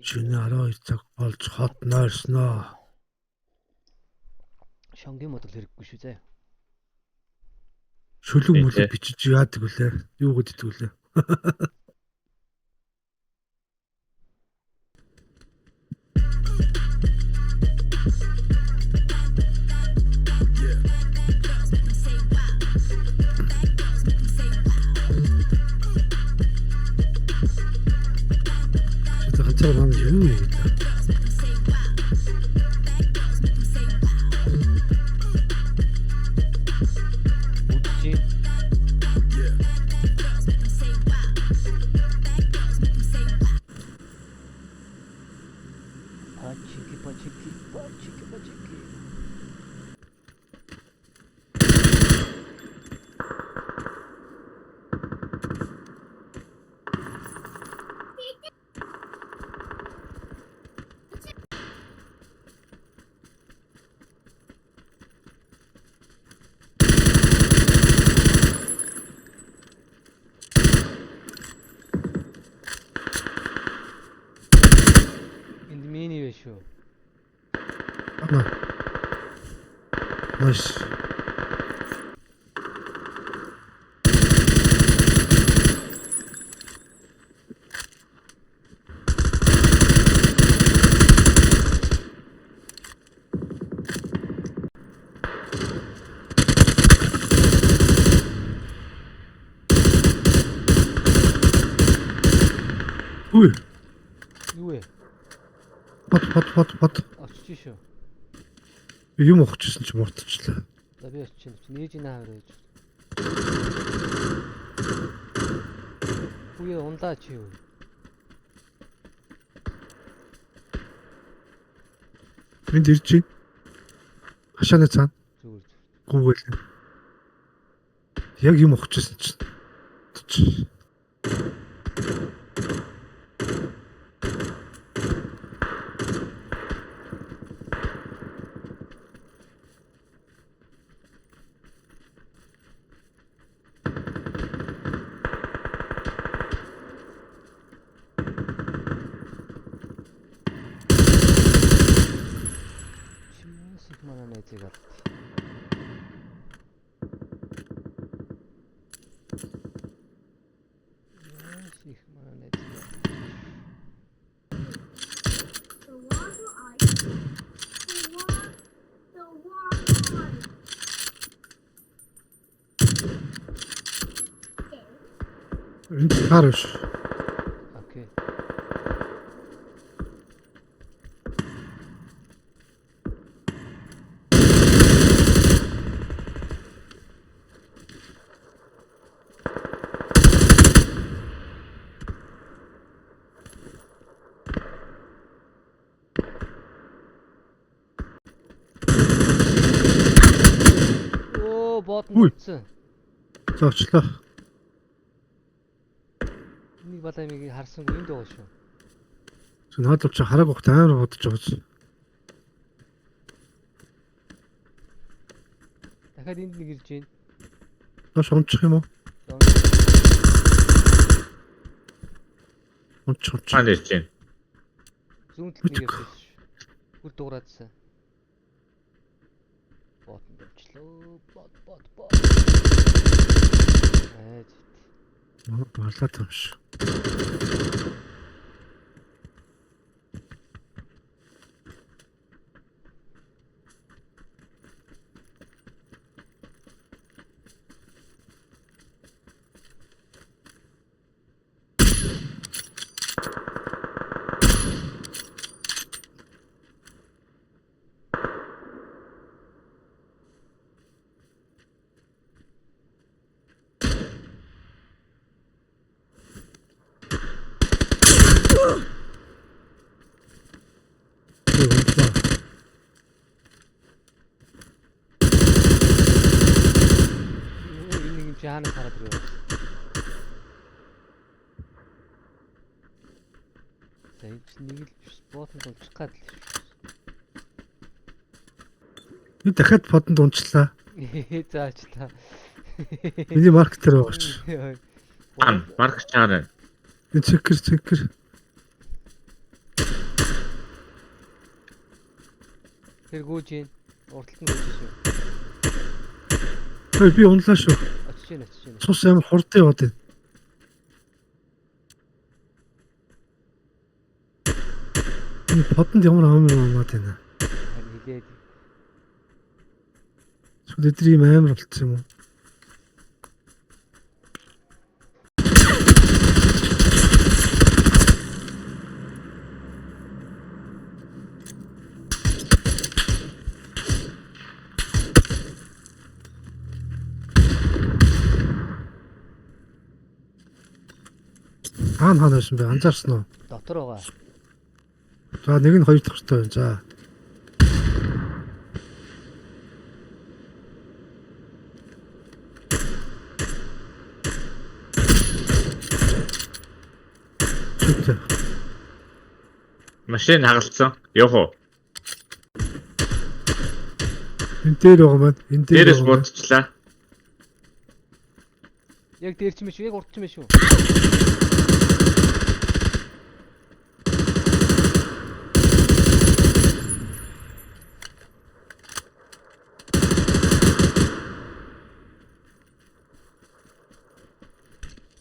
Чиний 12 цаг болж хот нойрсноо. Шонгийн модул хэрэггүй шүү зэ. Шүлэг мүлэг бичиж яадаг үлээ. Юу гэдэг үлээ. Чи ганцаар маань юу вэ? Үдчи. Пачики. Энд миний вэ шүү. Маш. Үгүй. Юу вэ? Бат. Очиж шүү. Юм ухчихсан чи мурдчихлаа. За би очиж чинь нээж ин хавар ээж. Үе ундаа чи юу? Энд ирж байна. Хашааны цаана. Зүгээр. Гүүгээл. Яг юм ухчихсан чи. Чимээс манай найзыг авт. Их манай найзыг авт. Энд хараш. Окей. Оо, бот нүцэн. Зоочлоо. Энийг баламыг харсангүй энд байгаа шүү. Чи надад чи хараг ухт амар бодож байгаа чи. Дахиад энд нэг ирж байна. Дош унчих юм уу? Унчих. Хаана ирж байна? Зүүн талд нэг явж шүү. Бүр дуграадсан. Ботонд өвчлөө. Бот. Айж. Барлаа тамш. Жаана хараад ирээ. Сайн ч нэг л биш ботонд унчих гад л шүү. Би дахиад подонд унчлаа. Заачлаа. Миний маркетер байгаа ч. Марк чаар. Энэ цэкэр. Тэр гүйж ийн. Урталт нь гүйж шүү. Би унлаа шүү. Очиж ийн. Цус амар хурдан яваад байна. Энэ подонд ямар амар амаад байна. Харин хилээд. Эсвэл эдгээр юм амар болчихсон юм уу? Хаана байсан бэ? Анзаарсан уу? Дотор байгаа. За нэг нь хоёр дахь хэрэгтэй байна. За. Чүтээ. Машин хагалцсан. Явах уу? Энэ дээр байгаа маань. Энэ дээр. Дээрээс бодчихлаа. Яг дээр ч юм шүү. Яг урд ч юм шүү.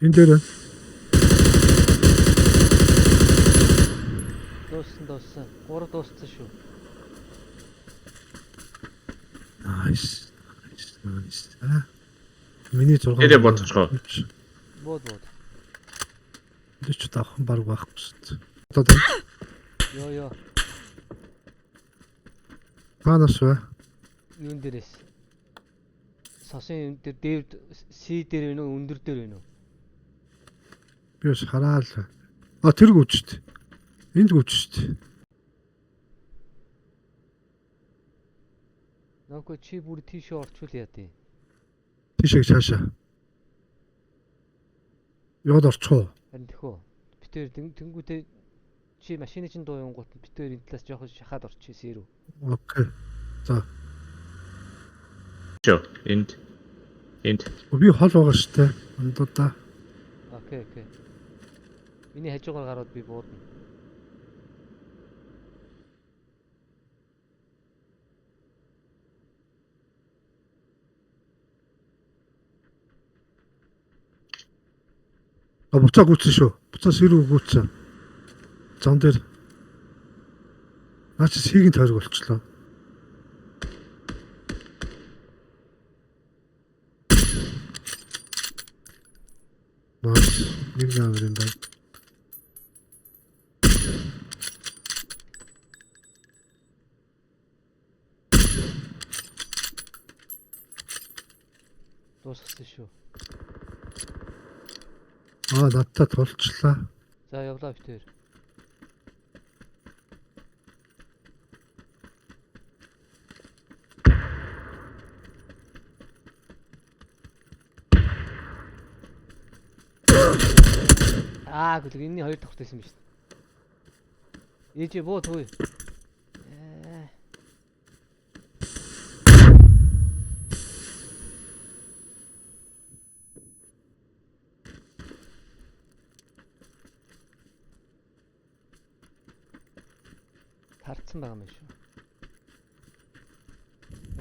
Энэ дээр. Дууссан. 3 дууссан шүү. Nice. Миний 6. Дээрээ бодчихоо. Бод. Энд ч давхан баг байхгүй шүү. Одоо Йоо. хаанаас вэ? Юун дээрээс. Сосын дээр C дээр вэ нөө өндөр дээр вэ нөө? Би бас хараал. Тэр гүч шүү дээ. Энд гүч шүү дээ. Наако чи бүр тийшээ орчвол яа тий. Тийшээ цаашаа. Яваад орчих уу? Харин тэхөө. Битээр тэнгүүтээ чи машины чин дуу юунгууд битээр энэ талаас жоохон шахаад орчихсон ирүү. Окей. За. Чөө. Энд. Би хол байгаа шүү дээ. Ондоо. Окей. Миний хажуугаар гараад би буудна. Буцаа гүйтсэн шүү. Буцаас ирүү гүйтсэн. Зам дээр. Наач сийг нь тойрог болчихлоо. Маш нэг амар юм байна. Дууссан шүү. Надтай тулчлаа. За явлаа битээр. Гүлэг энэний хоёр дахь хүртээсэн биз дээ. Ээжээ буу төвөө. Харцсан байгаа юм шүү.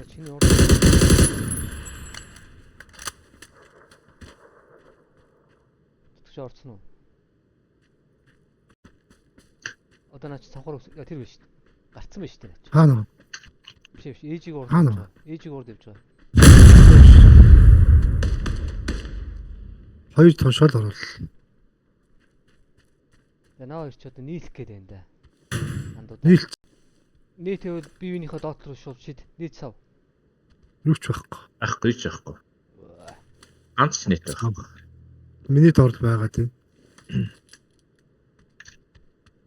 Чиний урд. Тэгш орцсон уу? Одоо наач цавхар тэр биш шүү. Гарцсан биш дээ наач. Хаана? Биш. Ээжийг урд. Ээжийг урд явж байгаа. Хоёр тоншол оруулаа. Наа ирч одоо нийлэх гээд байна да. Нийлц. Нийтэвэл биеийнхээ доод руу шууд шид. Нийт сав. Юу ч байхгүй. Байхгүй. Ганц ч нийт байхгүй. Миний дорд байгаа тийм.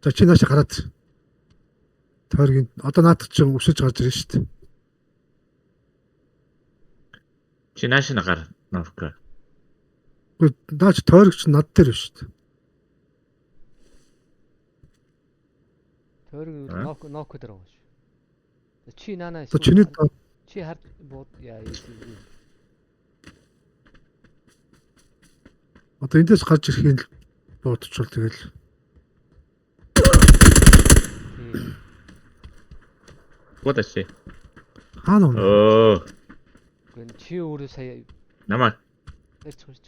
За чи нааш гараад. Тойргийн одоо наадах чинь өсөж гарч ирж шүү дээ. Чи нааш нь гар. Норка. Гэхдээ наач тойрогч над дээр шүү дээ. Тойрог нок дээр байгаа шүү. Чи наана За чиний чи хард бууд яа ийм. Одоо эндээс гарч ирэхин л бодчихвол тэгэл. Куда чи? Хаана вэ? Оо. Гэн чи өөрөө сая Намаа. ярьж хурж.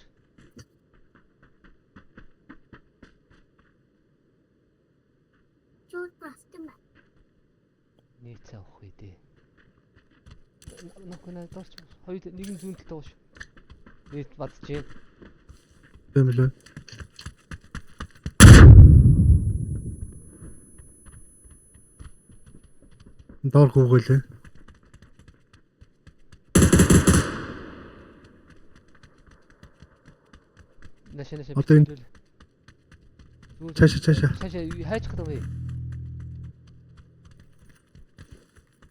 Нийт авах үү дээ. Нөхөнөө дорч хоёр нэгэн зүүн талд байгаа шүү. Нийт бадж юм. Тийм лээ. Доор гүгэлээ. Нашаа Одоо энэ- Цаашаа. Цаашаа хайчих гэдэг вэ?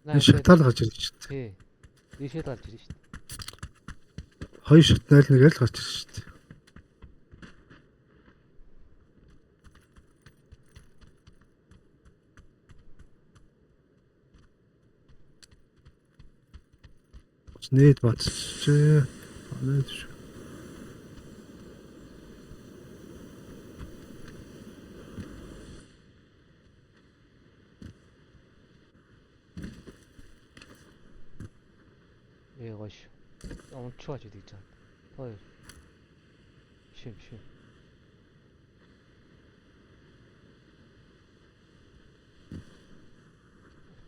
Энэ шатаал гарч ирж шүү дээ. Тий. Дээшээ гарч ирж шүү дээ. Хоёр шат найл нэг л гарч ирж шүү дээ. Нээд бацчээ. Нээд шүү. Гош. Онцгойж идэж байгаа. Хоёр. Шим.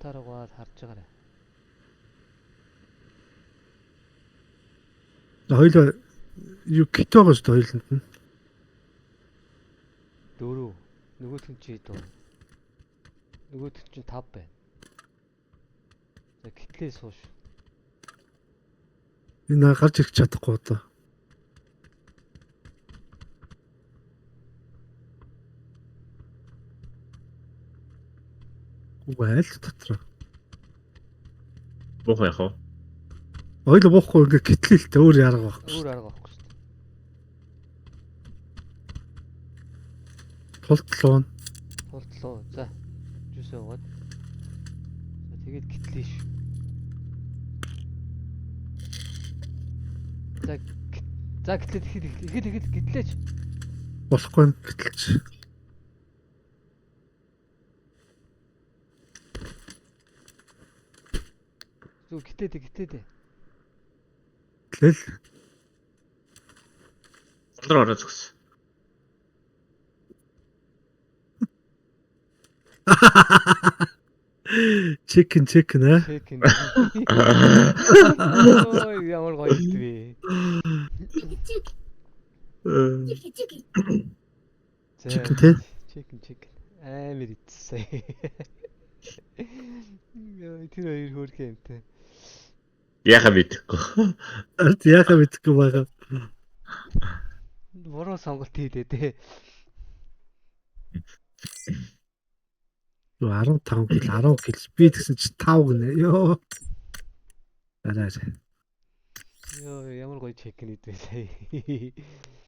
Тараагаад харж байгаарай. Хоёул юу кит байгаа шүү дээ хоёуланд нь. Дөрөв. Нөгөөх нь чи дөө. Нөгөөх нь чи 5 байна. За гитлээ сууш. Энэ гарч ирэх чадахгүй одоо. Угаал дотор. Бохоо яах вэ? Хоёул боохгүй ингээ гитлэлтэй өөр ярга байхгүй. Өөр арга авахгүй шүү дээ. Тултлуу. Тултлоо. За. Жүүсээ угаад. За тэгээд гитлээ ш. За гэтлээ гитлээч. Болохгүй гитлж. Зүг гитээдэ. Тэл. Өндөр ороо зүгс. Chicken аа. Чекин. Ой ямар гоё идэв. Chicken тий. Чекин. Амар ицсэн. Яа тэр хоёр хөөрхөн юмтай. Яха бидэхгүй. Ард яхаа мэдхгүй байгаа. Буруу сонголт хийлээ те. 15 кг 10 кг би тэгсэн чи 5 гинэ. Йоо. Арай. Йоо ямар гоё чекин идэв сая.